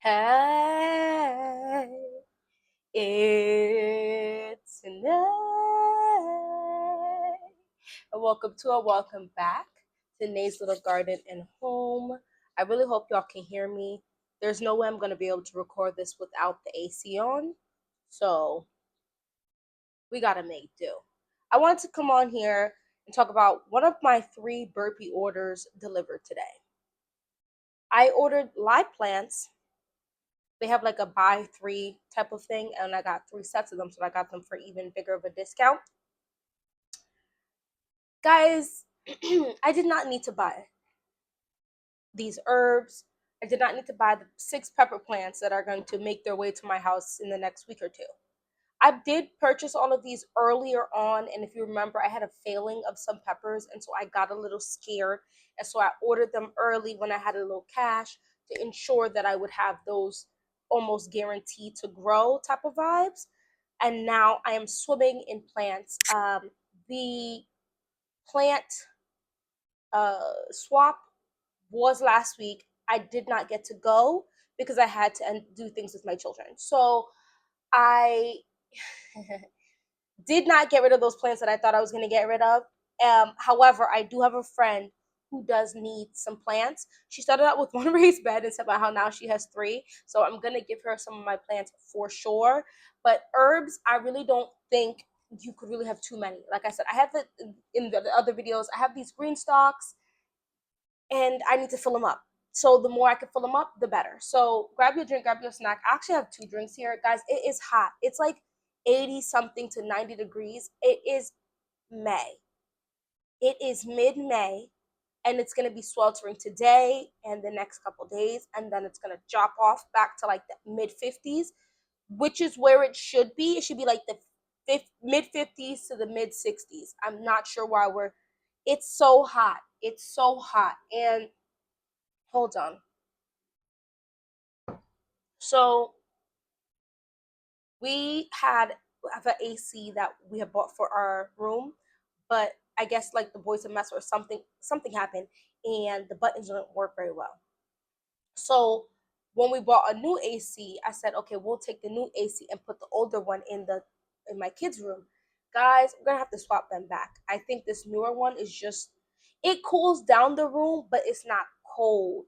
Hey, it's night. And welcome back to Nay's Little Garden and Home. I really hope y'all can hear me. There's no way I'm going to be able to record this without the AC on. So we got to make do. I wanted to come on here and talk about one of my 3 Burpee orders delivered today. I ordered live plants. They have like a buy 3 type of thing, and I got 3 sets of them, so I got them for even bigger of a discount. Guys, I did not need to buy these herbs. I did not need to buy the 6 pepper plants that are going to make their way to my house in the next week or two. I did purchase all of these earlier on, and if you remember, I had a failing of some peppers, and so I got a little scared, and so I ordered them early when I had a little cash to ensure that I would have those almost guaranteed to grow type of vibes. And now I am swimming in plants. The plant swap was last week. I did not get to go because I had to do things with my children. So I did not get rid of those plants that I thought I was going to get rid of. However, I do have a friend who does need some plants. She started out with one raised bed and said about how now she has 3. So I'm going to give her some of my plants for sure. But herbs, I really don't think you could really have too many. Like I said, I have in the other videos, I have these green stalks and I need to fill them up. So the more I can fill them up, the better. So grab your drink, grab your snack. I actually have 2 drinks here. Guys, it is hot. It's like 80 something to 90 degrees. It is May. It is mid-May, and it's going to be sweltering today and the next couple days, and then it's going to drop off back to like the mid-50s, which is where it should be. It should be like the mid-50s to the mid-60s. I'm not sure why it's so hot. It's so hot. And hold on. So we have an AC that we have bought for our room, but I guess like the boys have messed or something happened and the buttons didn't work very well. So when we bought a new AC, I said, okay, we'll take the new AC and put the older one in my kids' room. Guys, we're gonna have to swap them back. I think this newer one is just it cools down the room, but it's not cold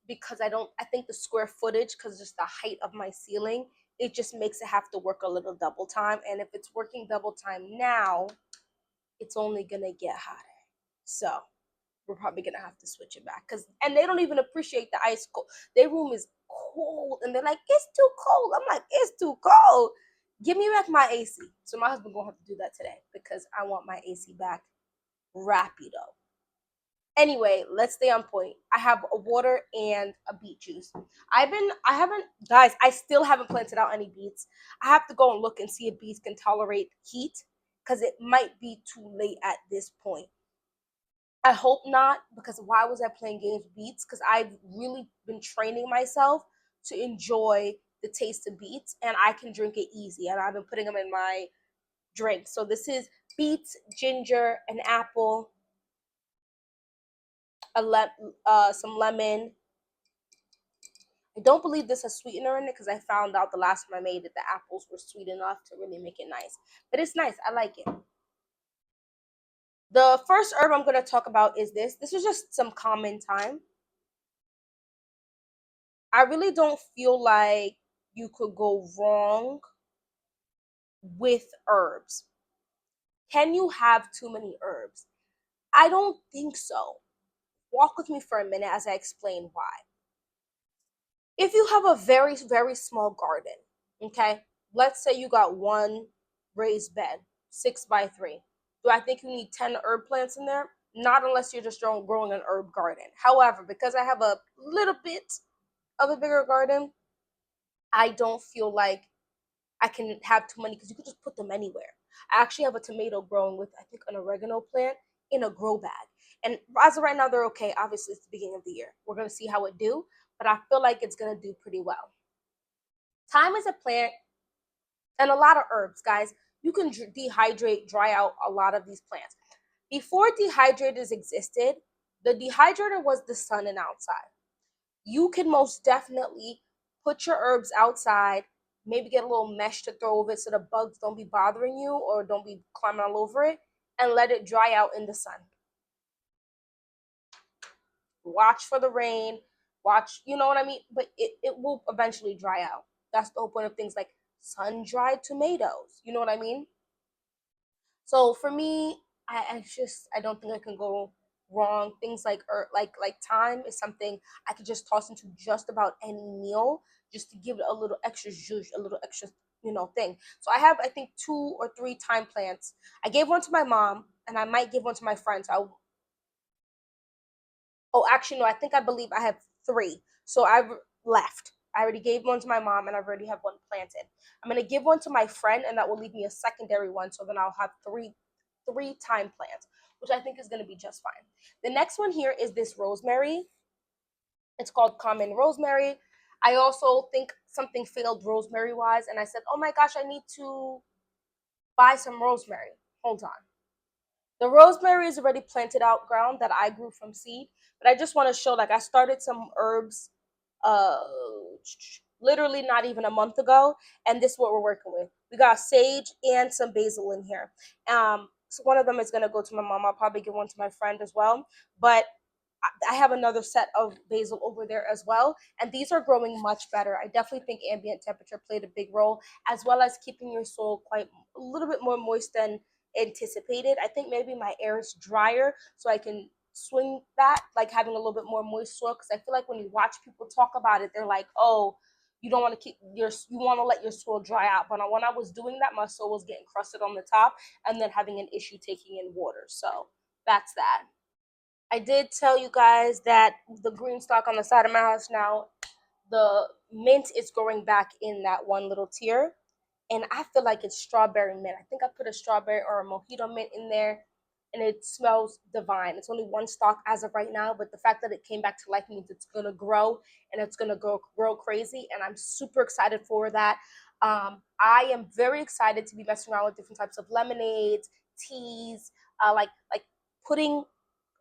because I think the square footage, because just the height of my ceiling, it just makes it have to work a little double time. And if it's working double time now, it's only gonna get hotter. So we're probably gonna have to switch it back and they don't even appreciate the ice cold. Their room is cold and they're like, it's too cold. I'm like, it's too cold. Give me back my AC. So my husband gonna have to do that today because I want my AC back rapido. Anyway, let's stay on point. I have a water and a beet juice. Guys, I still haven't planted out any beets. I have to go and look and see if beets can tolerate heat because it might be too late at this point. I hope not, because why was I playing games with beets? Because I've really been training myself to enjoy the taste of beets, and I can drink it easy. And I've been putting them in my drink. So this is beets, ginger, an apple, some lemon. I don't believe this has sweetener in it because I found out the last time I made it, the apples were sweet enough to really make it nice. But it's nice. I like it. The first herb I'm going to talk about is this. This is just some common thyme. I really don't feel like you could go wrong with herbs. Can you have too many herbs? I don't think so. Walk with me for a minute as I explain why. If you have a very, very small garden, okay, let's say you got one raised bed, 6x3. Do I think you need 10 herb plants in there? Not unless you're just growing an herb garden. However, because I have a little bit of a bigger garden, I don't feel like I can have too many because you could just put them anywhere. I actually have a tomato growing with, I think, an oregano plant in a grow bag. And as of right now, they're okay. Obviously, it's the beginning of the year. We're going to see how it do, but I feel like it's going to do pretty well. Thyme is a plant and a lot of herbs, guys. You can dehydrate, dry out a lot of these plants. Before dehydrators existed, the dehydrator was the sun and outside. You can most definitely Put your herbs outside. Maybe get a little mesh to throw over it so the bugs don't be bothering you or don't be climbing all over it, and let it dry out in the sun. Watch for the rain, watch, you know what I mean? But it will eventually dry out. That's the whole point of things like sun-dried tomatoes. You know what I mean? So for me, I don't think I can go wrong. Things like like thyme is something I could just toss into just about any meal just to give it a little extra zhuzh, a little extra thing. So I have I think 2 or 3 thyme plants. I gave one to my mom, and I might give one to my friends. Oh, actually, no. I believe I have 3. So I've left. I already gave one to my mom, and I already have one planted. I'm gonna give one to my friend, and that will leave me a secondary one. So then I'll have three thyme plants, which I think is gonna be just fine. The next one here is this rosemary. It's called common rosemary. I also think something failed rosemary wise, and I said, oh my gosh, I need to buy some rosemary. Hold on. The rosemary is already planted out ground that I grew from seed, but I just want to show like I started some herbs uh literally not even a month ago, and this is what we're working with. We got sage and some basil in here. So one of them is going to go to my mom. I'll probably give one to my friend as well, but I have another set of basil over there as well, and these are growing much better. I definitely think ambient temperature played a big role, as well as keeping your soil quite a little bit more moist than anticipated. I think maybe my air is drier, so I can swing that, like having a little bit more moist soil. Because I feel like when you watch people talk about it, they're like, "Oh, you don't want to you want to let your soil dry out." But when I was doing that, my soil was getting crusted on the top, and then having an issue taking in water. So that's that. I did tell you guys that the green stalk on the side of my house now, the mint is growing back in that one little tier. And I feel like it's strawberry mint. I think I put a strawberry or a mojito mint in there, and it smells divine. It's only one stalk as of right now, but the fact that it came back to life means it's gonna grow, and it's gonna grow crazy. And I'm super excited for that. I am very excited to be messing around with different types of lemonades, teas, like putting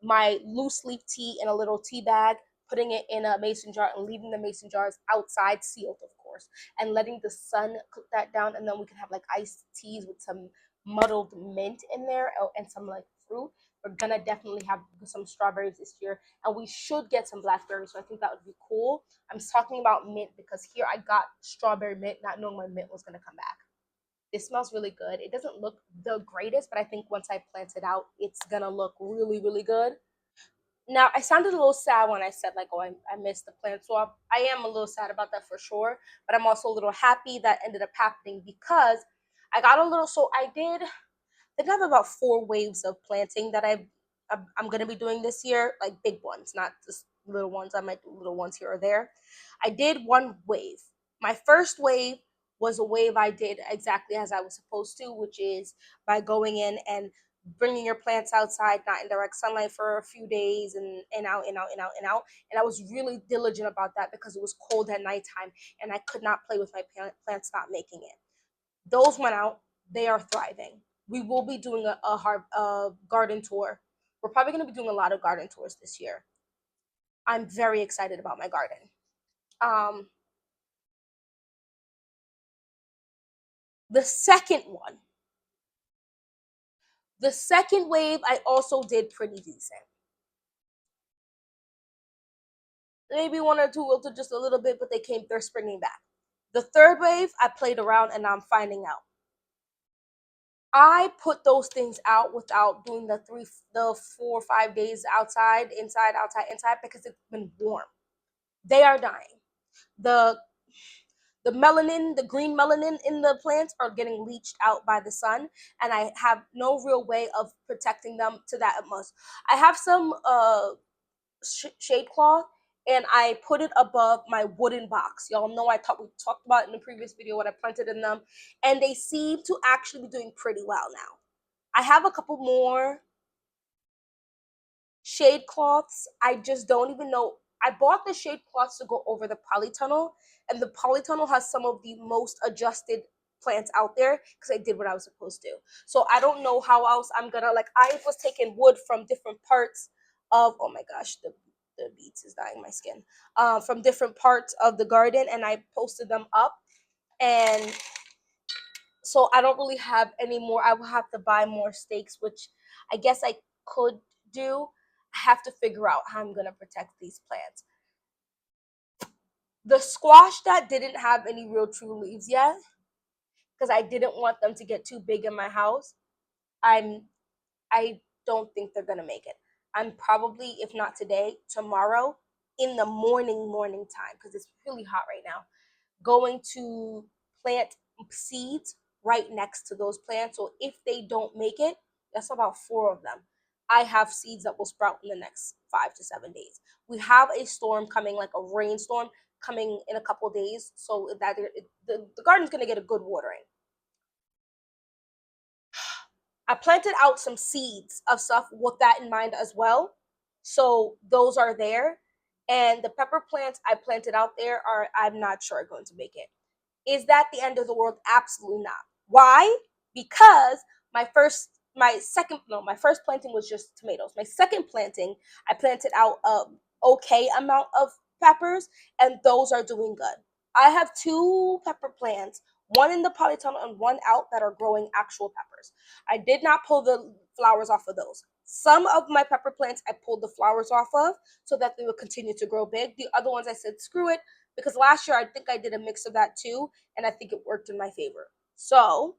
my loose leaf tea in a little tea bag, putting it in a mason jar, and leaving the mason jars outside, sealed, of course, and letting the sun cook that down. And then we can have like iced teas with some muddled mint in there, and some like fruit. We're gonna definitely have some strawberries this year, and we should get some blackberries. So I think that would be cool. I'm talking about mint because here I got strawberry mint, not knowing my mint was gonna come back. This smells really good. It doesn't look the greatest, but I think once I plant it out, it's gonna look really, really good. Now, I sounded a little sad when I said like, oh, I missed the plant. So I am a little sad about that for sure, but I'm also a little happy that ended up happening because I got a little. So I think I have about 4 waves of planting that I'm gonna be doing this year, like big ones, not just little ones. I might do little ones here or there. I did one wave. My first wave was a wave I did exactly as I was supposed to, which is by going in and bringing your plants outside, not in direct sunlight for a few days, and out and out and out and out. And I was really diligent about that because it was cold at nighttime, and I could not play with my plants not making it. Those went out. They are thriving. We will be doing a garden tour. We're probably going to be doing a lot of garden tours this year. I'm very excited about my garden. Um, the second one, the second wave, I also did pretty decent. Maybe one or two wilted just a little bit, but they're springing back. The third wave, I played around, and I'm finding out. I put those things out without doing the 4 or 5 days outside, inside, outside, inside, because it's been warm. They are dying. The the melanin, the green melanin in the plants are getting leached out by the sun, and I have no real way of protecting them to that utmost. I have some shade cloth, and I put it above my wooden box. Y'all know we talked about in the previous video what I planted in them, and they seem to actually be doing pretty well now. I have a couple more shade cloths. I just don't even know. I bought the shade cloths to go over the polytunnel, and the polytunnel has some of the most adjusted plants out there because I did what I was supposed to. So I don't know how else I'm gonna like. I was taking wood from different parts of. Oh my gosh, the the beats is dying my skin. From different parts of the garden, and I posted them up. And so I don't really have any more. I will have to buy more stakes, which I guess I could do. I have to figure out how I'm gonna protect these plants. The squash that didn't have any real true leaves yet, because I didn't want them to get too big in my house. I'm I don't think they're gonna make it. I'm probably, if not today, tomorrow in the morning time, because it's really hot right now, going to plant seeds right next to those plants. So if they don't make it, that's about 4 of them. I have seeds that will sprout in the next 5 to 7 days. We have a storm coming, like a rainstorm coming in a couple days, so that the garden's gonna get a good watering. I planted out some seeds of stuff with that in mind as well. So those are there. And the pepper plants I planted out there are, I'm not sure, are going to make it. Is that the end of the world? Absolutely not. Why? Because my first planting was just tomatoes. My second planting, I planted out a okay amount of peppers, and those are doing good. I have 2 pepper plants, one in the polytunnel and one out, that are growing actual peppers. I did not pull the flowers off of those. Some of my pepper plants I pulled the flowers off of so that they would continue to grow big. The other ones I said screw it, because last year I think I did a mix of that too, and I think it worked in my favor. So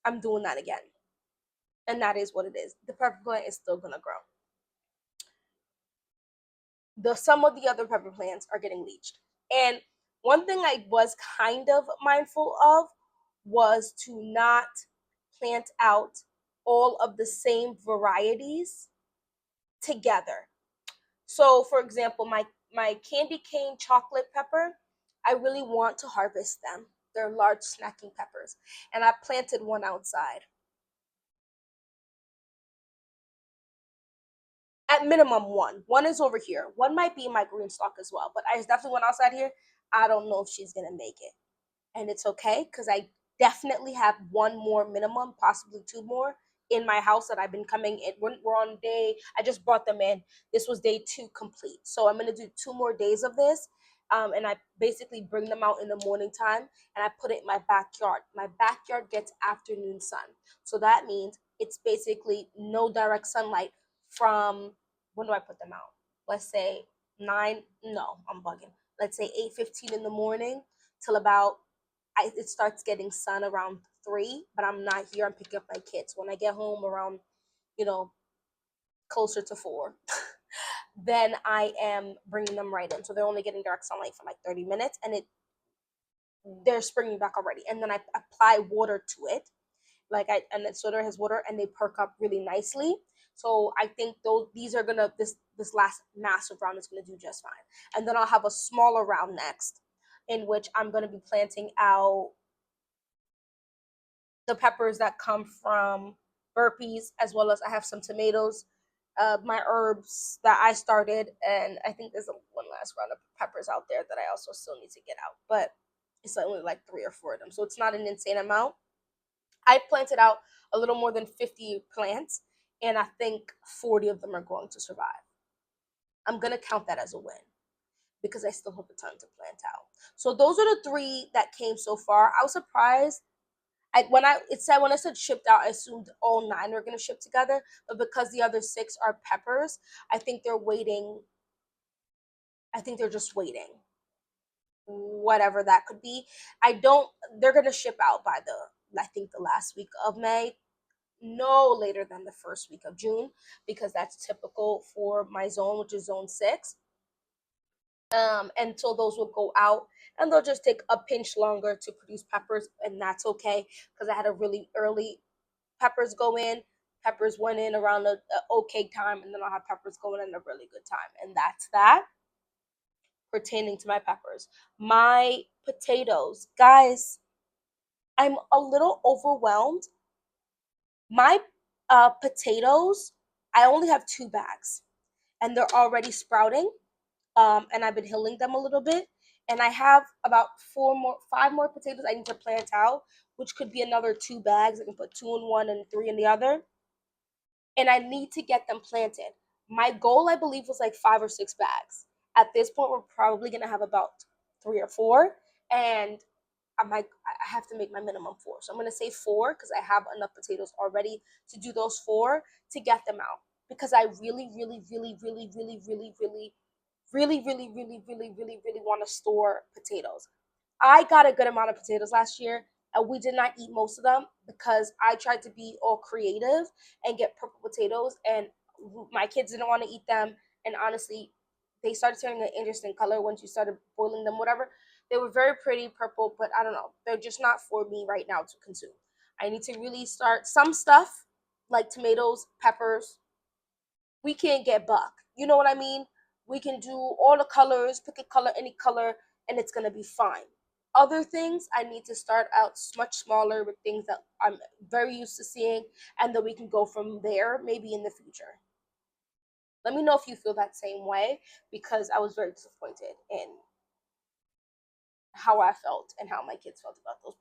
I'm doing that again, and that is what it is. The pepper plant is still gonna grow. Some of the other pepper plants are getting leached, and one thing I was kind of mindful of was to not plant out all of the same varieties together. So, for example, my candy cane chocolate pepper, I really want to harvest them. They're large snacking peppers, and I planted one outside. At minimum one. One is over here. One might be in my green stalk as well, but I definitely went outside here. I don't know if she's gonna make it, and it's okay because I definitely have one more minimum, possibly 2 more in my house that I've been coming in. We're on day. I just brought them in. This was day 2 complete, so I'm gonna do 2 more days of this. And I basically bring them out in the morning time, and I put it in my backyard. My backyard gets afternoon sun, so that means it's basically no direct sunlight from, when do I put them out? Let's say 9. No, I'm bugging. Let's say 8:15 in the morning till about, it starts getting sun around 3, but I'm not here. I'm picking up my kids. When I get home around, you know, closer to 4, then I am bringing them right in. So they're only getting direct sunlight for like 30 minutes, and they're springing back already. And then I apply water to it, and it sort of has water, and they perk up really nicely. So I think these are gonna, this last massive round is gonna do just fine. And then I'll have a smaller round next, in which I'm gonna be planting out the peppers that come from Burpees, as well as I have some tomatoes, my herbs that I started, and I think there's one last round of peppers out there that I also still need to get out, but it's only like 3 or 4 of them, so it's not an insane amount. I planted out a little more than 50 plants, and I think 40 of them are going to survive. I'm gonna count that as a win because I still have a ton to plant out. So those are the 3 that came so far. I was surprised. When I said shipped out, I assumed all 9 were gonna ship together, but because the other 6 are peppers, I think they're waiting. I think they're just waiting, whatever that could be. I don't. They're gonna ship out by I think the last week of May, no later than the first week of June, because that's typical for my zone, which is zone 6. And so those will go out, and they'll just take a pinch longer to produce peppers, and that's okay because I had a really early peppers go in. Peppers went in around a okay time, and then I'll have peppers going in a really good time, and that's that pertaining to my peppers. My potatoes, guys, I'm a little overwhelmed. My potatoes, I only have 2 bags, and they're already sprouting. And I've been hilling them a little bit, and I have about 5 more potatoes I need to plant out, which could be another 2 bags. I can put 2 in one and 3 in the other, and I need to get them planted. My goal, I believe, was like 5 or 6 bags. At this point, we're probably gonna have about 3 or 4, and I'm like, I have to make my minimum 4. So I'm gonna say 4 because I have enough potatoes already to do those 4 to get them out. Because I really, really, really, really, really, really, really, really, really, really, really, really, really want to store potatoes. I got a good amount of potatoes last year, and we did not eat most of them because I tried to be all creative and get purple potatoes, and my kids didn't want to eat them. And honestly, they started turning an interesting color once you started boiling them, whatever. They were very pretty purple, but I don't know. They're just not for me right now to consume. I need to really start some stuff like tomatoes, peppers, we can get buck. You know what I mean? We can do all the colors, pick a color, any color, and it's gonna be fine. Other things, I need to start out much smaller with things that I'm very used to seeing, and then we can go from there maybe in the future. Let me know if you feel that same way because I was very disappointed in how I felt and how my kids felt about those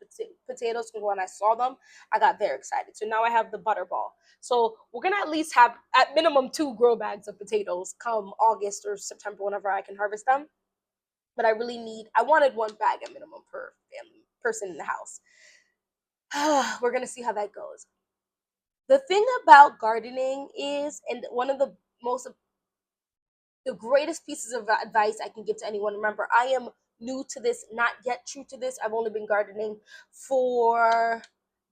potatoes. Because when I saw them, I got very excited. So now I have the butterball. So we're gonna at least have at minimum 2 grow bags of potatoes come August or September, whenever I can harvest them. But I wanted 1 bag at minimum per family person in the house. We're gonna see how that goes. The thing about gardening is, and one of the greatest pieces of advice I can give to anyone. Remember, I am new to this, not yet true to this. I've only been gardening for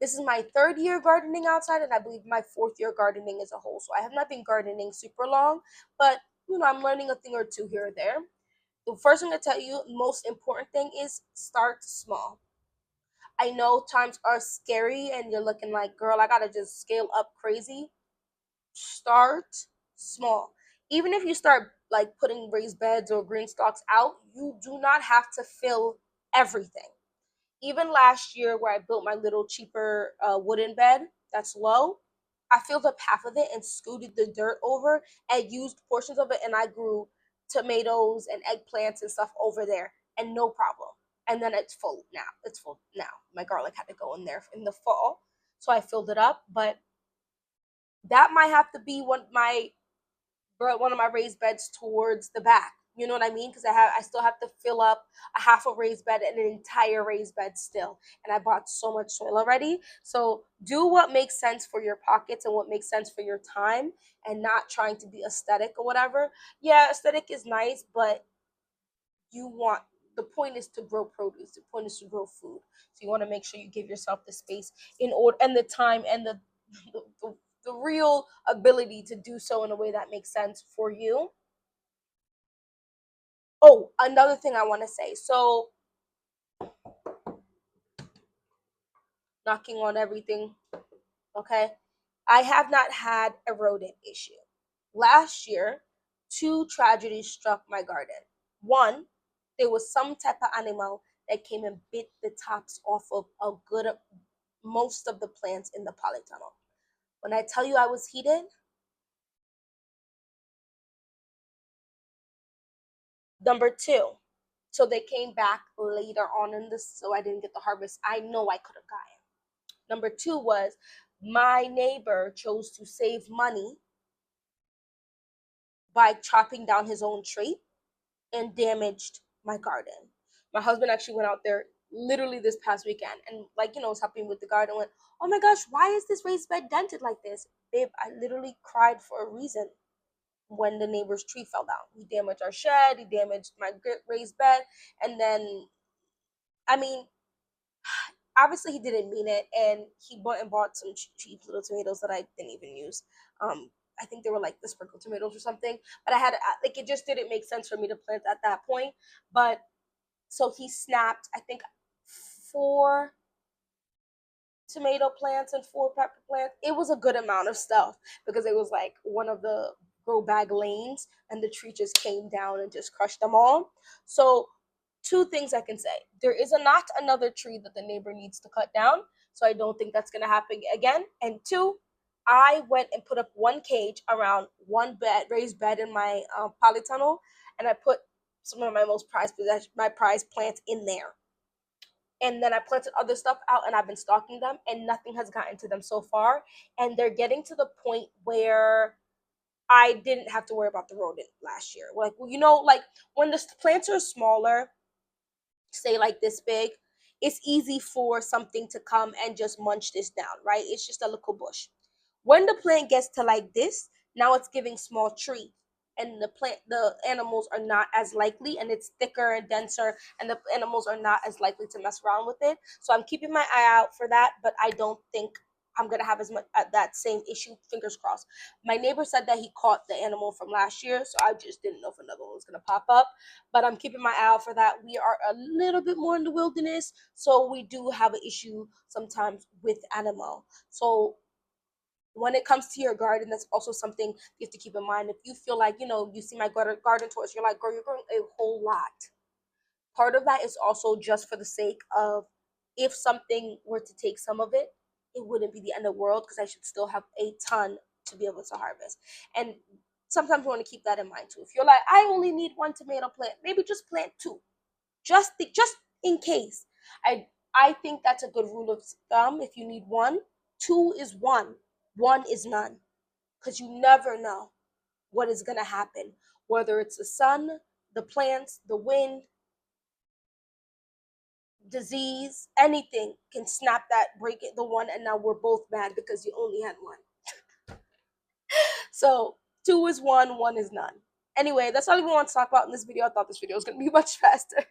this is my 3rd year gardening outside, and I believe my 4th year gardening as a whole. So I have not been gardening super long, but I'm learning a thing or two here or there. The first thing I tell you, most important thing is start small. I know times are scary and you're looking like, girl, I gotta just scale up crazy. Start small. Even if you start like putting raised beds or green stalks out, you do not have to fill everything. Even last year, where I built my little cheaper wooden bed that's low, I filled up half of it and scooted the dirt over and used portions of it, and I grew tomatoes and eggplants and stuff over there, and no problem. And then it's full now. It's full now. My garlic had to go in there in the fall, so I filled it up. But that might have to be one of my raised beds towards the back. You know what I mean? Because I still have to fill up a half a raised bed and an entire raised bed still. And I bought so much soil already. So do what makes sense for your pockets and what makes sense for your time, and not trying to be aesthetic or whatever. Yeah, aesthetic is nice, but you want the point is to grow produce. The point is to grow food. So you want to make sure you give yourself the space in order and the time and the, the real ability to do so in a way that makes sense for you. Oh, another thing I want to say. So, knocking on everything, okay? I have not had a rodent issue. Last year, 2 tragedies struck my garden. One, there was some type of animal that came and bit the tops off of a good most of the plants in the polytunnel. When I tell you I was heated, number two, so they came back later on in this, so I didn't get the harvest I know I could have gotten. Number two was my neighbor chose to save money by chopping down his own tree and damaged my garden. My husband actually went out there literally this past weekend and, like, was helping with the garden. Went, oh my gosh, why is this raised bed dented like this? Babe, I literally cried for a reason when the neighbor's tree fell down. He damaged our shed, he damaged my raised bed, and then, I mean, obviously he didn't mean it, and he went and bought some cheap little tomatoes that I didn't even use. I think they were like the sprinkle tomatoes or something, but I had like it just didn't make sense for me to plant at that point. But so he snapped, I think, 4 tomato plants and 4 pepper plants. It was a good amount of stuff because it was like one of the grow bag lanes, and the tree just came down and just crushed them all. So, 2 things I can say: there is not another tree that the neighbor needs to cut down, so I don't think that's gonna happen again. And two, I went and put up 1 cage around one raised bed in my polytunnel, and I put some of my most prized my prized plants in there, and then I planted other stuff out, and I've been stalking them, and nothing has gotten to them so far. And they're getting to the point where I didn't have to worry about the rodent last year. Like, like when the plants are smaller, say like this big, it's easy for something to come and just munch this down, right? It's just a little bush. When the plant gets to like this, now it's giving small tree, and the animals are not as likely, and it's thicker and denser, and the animals are not as likely to mess around with it. So I'm keeping my eye out for that, but I don't think I'm gonna have as much that same issue. Fingers crossed. My neighbor said that he caught the animal from last year, so I just didn't know if another one was gonna pop up. But I'm keeping my eye out for that. We are a little bit more in the wilderness, so we do have an issue sometimes with animal. So when it comes to your garden, that's also something you have to keep in mind. If you feel like, you see my garden tours, you're like, girl, you're growing a whole lot. Part of that is also just for the sake of, if something were to take some of it, it wouldn't be the end of the world, because I should still have a ton to be able to harvest. And sometimes you want to keep that in mind too. If you're like, I only need one tomato plant, maybe just plant two, just in case. I think that's a good rule of thumb. If you need one, two is one is none, because you never know what is going to happen, whether it's the sun, the plants, the wind, disease, anything can snap that, break it, the one, and now we're both mad because you only had one. So two is one is none. Anyway, that's all we want to talk about in this video. I thought this video was going to be much faster.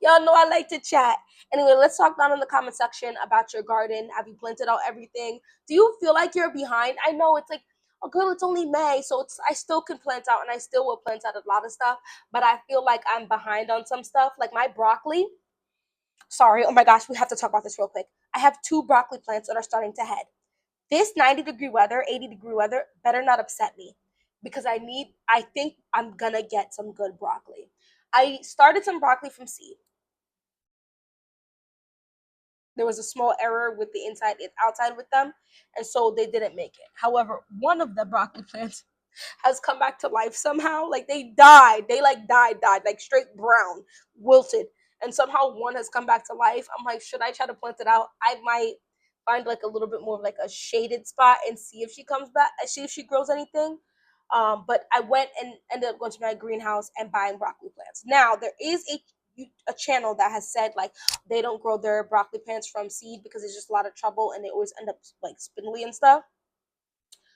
Y'all know I like to chat. Anyway, let's talk down in the comment section about your garden. Have you planted out everything? Do you feel like you're behind? I know it's like, oh girl, it's only May, so I still can plant out, and I still will plant out a lot of stuff, but I feel like I'm behind on some stuff. Like my broccoli. Sorry, oh my gosh, we have to talk about this real quick. I have two broccoli plants that are starting to head. This 90-degree weather, 80-degree weather better not upset me, because I think I'm gonna get some good broccoli. I started some broccoli from seed. There was a small error with the inside and outside with them, and so they didn't make it. However, one of the broccoli plants has come back to life somehow. Like they died. They like died, like straight brown, wilted. And somehow one has come back to life. I'm like, should I try to plant it out? I might find like a little bit more of like a shaded spot and see if she comes back, see if she grows anything. But I went and ended up going to my greenhouse and buying broccoli plants. Now there is a channel that has said like they don't grow their broccoli plants from seed because it's just a lot of trouble and they always end up like spindly and stuff.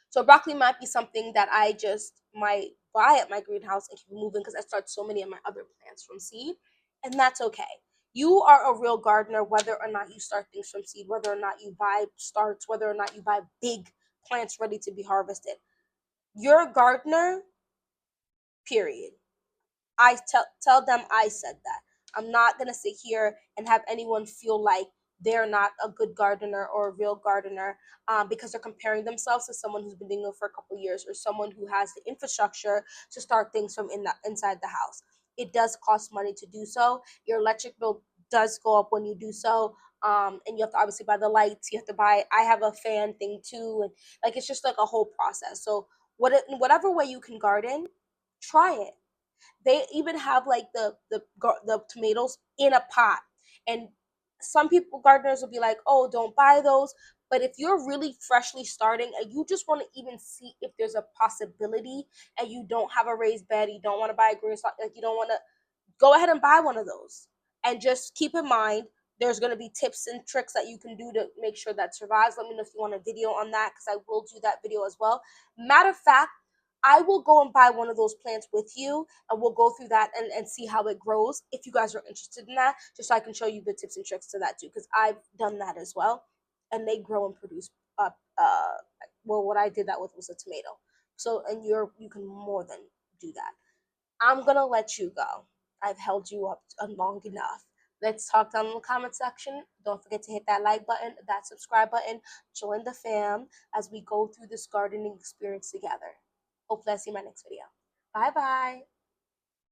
So broccoli might be something that I just might buy at my greenhouse and keep moving, because I start so many of my other plants from seed, and that's okay. You are a real gardener whether or not you start things from seed, whether or not you buy starts, whether or not you buy big plants ready to be harvested. You're a gardener, period. I tell them I said that. I'm not gonna sit here and have anyone feel like they're not a good gardener or a real gardener, because they're comparing themselves to someone who's been doing it for a couple years, or someone who has the infrastructure to start things from inside the house. It does cost money to do so. Your electric bill does go up when you do so. And you have to obviously buy the lights. You have to buy. I have a fan thing too, and like it's just like a whole process. So whatever way you can garden, try it. They even have like the tomatoes in a pot, and some people gardeners will be like, "Oh, don't buy those." But if you're really freshly starting and you just want to even see if there's a possibility, and you don't have a raised bed, you don't want to buy a green stock, like you don't want to, go ahead and buy one of those. And just keep in mind, there's going to be tips and tricks that you can do to make sure that survives. Let me know if you want a video on that, because I will do that video as well. Matter of fact, I will go and buy one of those plants with you, and we'll go through that and see how it grows, if you guys are interested in that, just so I can show you the tips and tricks to that too, because I've done that as well, and they grow and produce well, what I did that with was a tomato. So, and you can more than do that. I'm gonna let you go. I've held you up long enough. Let's talk down in the comment section. Don't forget to hit that like button, that subscribe button, join the fam as we go through this gardening experience together. Hopefully I see you in my next video. Bye bye.